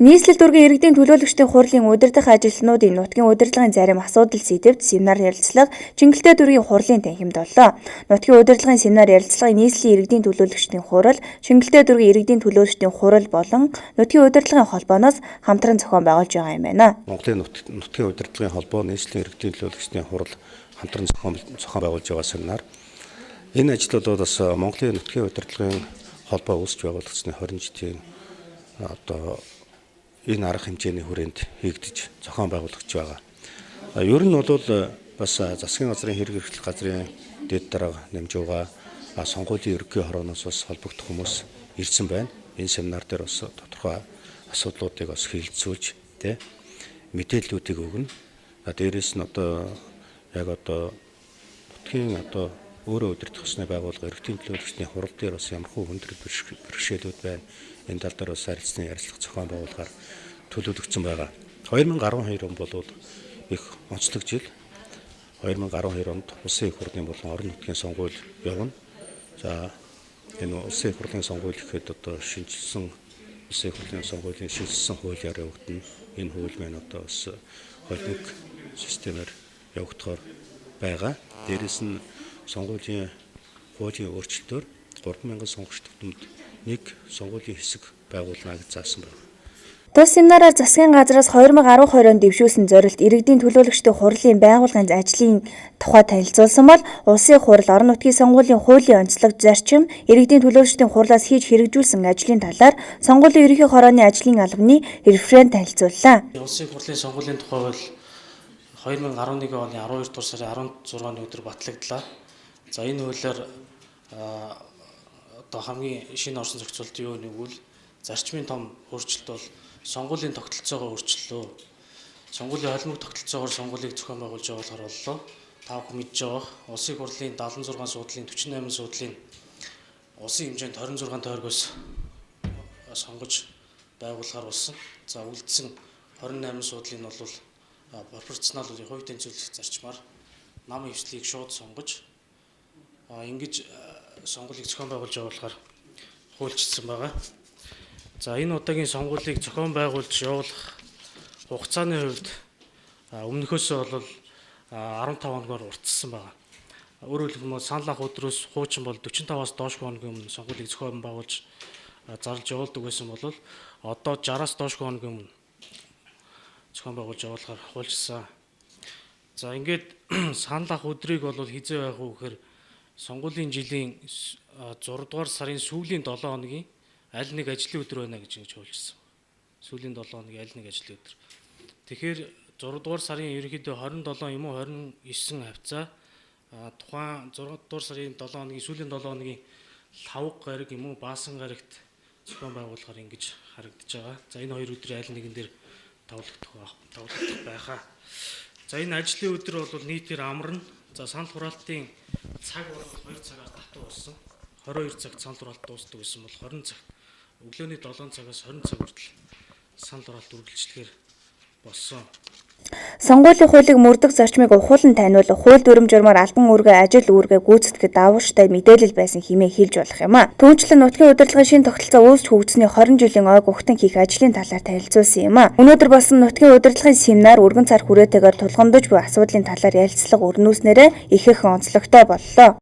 Нийслэл дүүргийн иргэдийн төлөөлөгчдийн хурлын удирдах ажилтнуудын нутгийн удирдлагын зарим асуудал сэдвт семинар ярилцлага Чингэлтэй дүүргийн хурлын танхимд боллоо. Нутгийн удирдлагын семинар ярилцлагыг нийслэлийн иргэдийн төлөөлөгчдийн хурал, Чингэлтэй дүүргийн иргэдийн төлөөлөгчдийн хурал болон нутгийн удирдлагын холбооноос хамтран зохион байгуулж байгаа юм байна. Монголын нутгийн удирдлагын холбоо, нийслэлийн иргэдийн төлөөлөгчдийн хурал хамтран зохион байгуулж байгаа семинар. Энэ ажил бол бас Монголын нутгийн удирдлагын холбоо үүсч байгуулагдсны 20 жилийн энэ арга хэмжээний хүрээнд хийгдэж зохион байгуулагдж байгаа. Ер нь бол бас засгийн газрын хэрэг эрхлэх газрын дэд дарга намжууга сонгуулийн ерөнхий хорооноос бас холбогдох хүмүүс ирсэн байна. Энэ семинар дээр бас тодорхой асуудлуудыг бас хэлэлцүүлж мэдээллүүдийг өгнө. Дээрээс нь яг нутгийн өөрөө удирдах ёсны байгууллага иргэдийн төлөөлөгчдийн хурал дээр бас ямархуу хүндрэл бэрхшээлүүд байна. Энэ тал дээр бас харилцаны ярилцлага зохион байгуулахаар төлөвлөгдсөн байгаа. 2012 он бол их онцлог жил. 2012 онд улсын их хурлын болон орон нутгийн сонгуул явна. За энэ улсын их хурлын сонгуул гэхэд шинжилсэн улсын их хурлын сонгуулийн шинжилсэн хуулиар явагдана. Энэ хууль маань бас холбог системээр явагдахаар байгаа. Дээрээс нь сонгуулийн хуулийн өөрчлөлтөөр 3000 сонгогч төвтөнд нэг сонгуулийн хэсэг байгуулна гэж заасан байна. Тус семинараар засгийн газраас 2012 онд дэвшүүлсэн зорилт иргэдийн төлөөлөгчдийн хурлын байгууллагын ажлын тухай танилцуулсан бол улсын хурал, орон нутгийн сонгуулийн хуулийн онцлог зарчим, иргэдийн төлөөлөгчдийн хурлаас хийж хэрэгжүүлсэн ажлын талаар сонгуулийн ерөнхий хорооны ажлын албаны референт танилцууллаа. Улсын хурлын сонгуулийн тухай бол 2011 оны 12 дугаар сарын 16-ны өдөр батлагдлаа. За энэ хуулиар хамгийн шинэ орсон зохицуулт юу нэгвэл зарчмын том өөрчлөлт бол сонгуулийн тогтолцоогоо өөрчлөлөө. Сонгуулийн холимог тогтолцоогоор сонгуулийг зохион байгуулж байгаа болохоор боллоо. Та бүхэн мэдж байгаа улсын хурлын 76 суудлын 48 суудлын улсын хэмжээнд 26 тойргоос сонгож байгуулахаар болсон. За үлдсэн 28 суудлын бол пропорционал хувь тэнцвэрлэх зарчмаар нам хвшлийг шууд сонгож ингэж сонгуулийг зохион байгуулж байгаа болохоор хуульчилсан байгаа. За энэ удаагийн сонгуулийг зохион байгуулж явуулах хугацааны хувьд өмнөхөөсөө бол 15 хоногоор уртсан байгаа. Өөрөөр хэлбэл санал ах өдрөөс хуучин бол 45-аас доош хоногийн өмнө сонгуулийг зохион байгуулж зарлж явуулдаг байсан бол одоо 60-аас доош хоногийн өмнө зохион байгуулж явуулахаар хуульчилсан. За ингээд санал ах өдрийг бол хизээ байх уу гэхээр сонгуулийн жилийн 6 дугаар сарын сүүлийн 7 хоногийн аль нэг ажлын өдөр байна гэж ингэж хуульчилсан. Сүүлийн 7 хоногийн аль нэг ажлын өдөр. Тэгэхээр 6 дугаар сарын ерөнхийдөө 27 юм уу 29 хавцаа тухайн 6 дугаар сарын 7 хоногийн сүүлийн 7 хоногийн лавг гариг юм уу баасан гарагт зохион байгуулахаар ингэж харагдаж байгаа. За энэ хоёр өдрийн аль нэгэн дээр тавлагдах байхаа. За энэ ажлын өдөр бол нийтээр амарна. За санал хураалтын цаг бол 2 цагаар татуу болсон. 22 цагт санал хураалт дуусдаг гэсэн бол 20 цагт өглөөний 7 цагаас 20 цаг хүртэл санал хураалт үргэлжлэхээр болсон. Сонгуулийн хуулийг мөрдөх зарчмыг ухуулан таниулах, хууль дүрм журмаар албан үүргээ ажил үүргээ гүйцэтгэхэд давууштай мэдээлэл байсан хэмээн хэлж болох юм а. Түүнчлэн нутгийн удирдлагын шинэ тогтолцоо үүсч хөгжсөний 20 жилийн ойг угтан хийх ажлын талаар танилцуулсан юм а. Өнөөдөр болсон нутгийн удирдлагын семинар өргөн цар хүрээтэйгээр тулгамдж буй асуудлын талаар ярилцлага өрнүүлснээрээ их онцлогтой боллоо.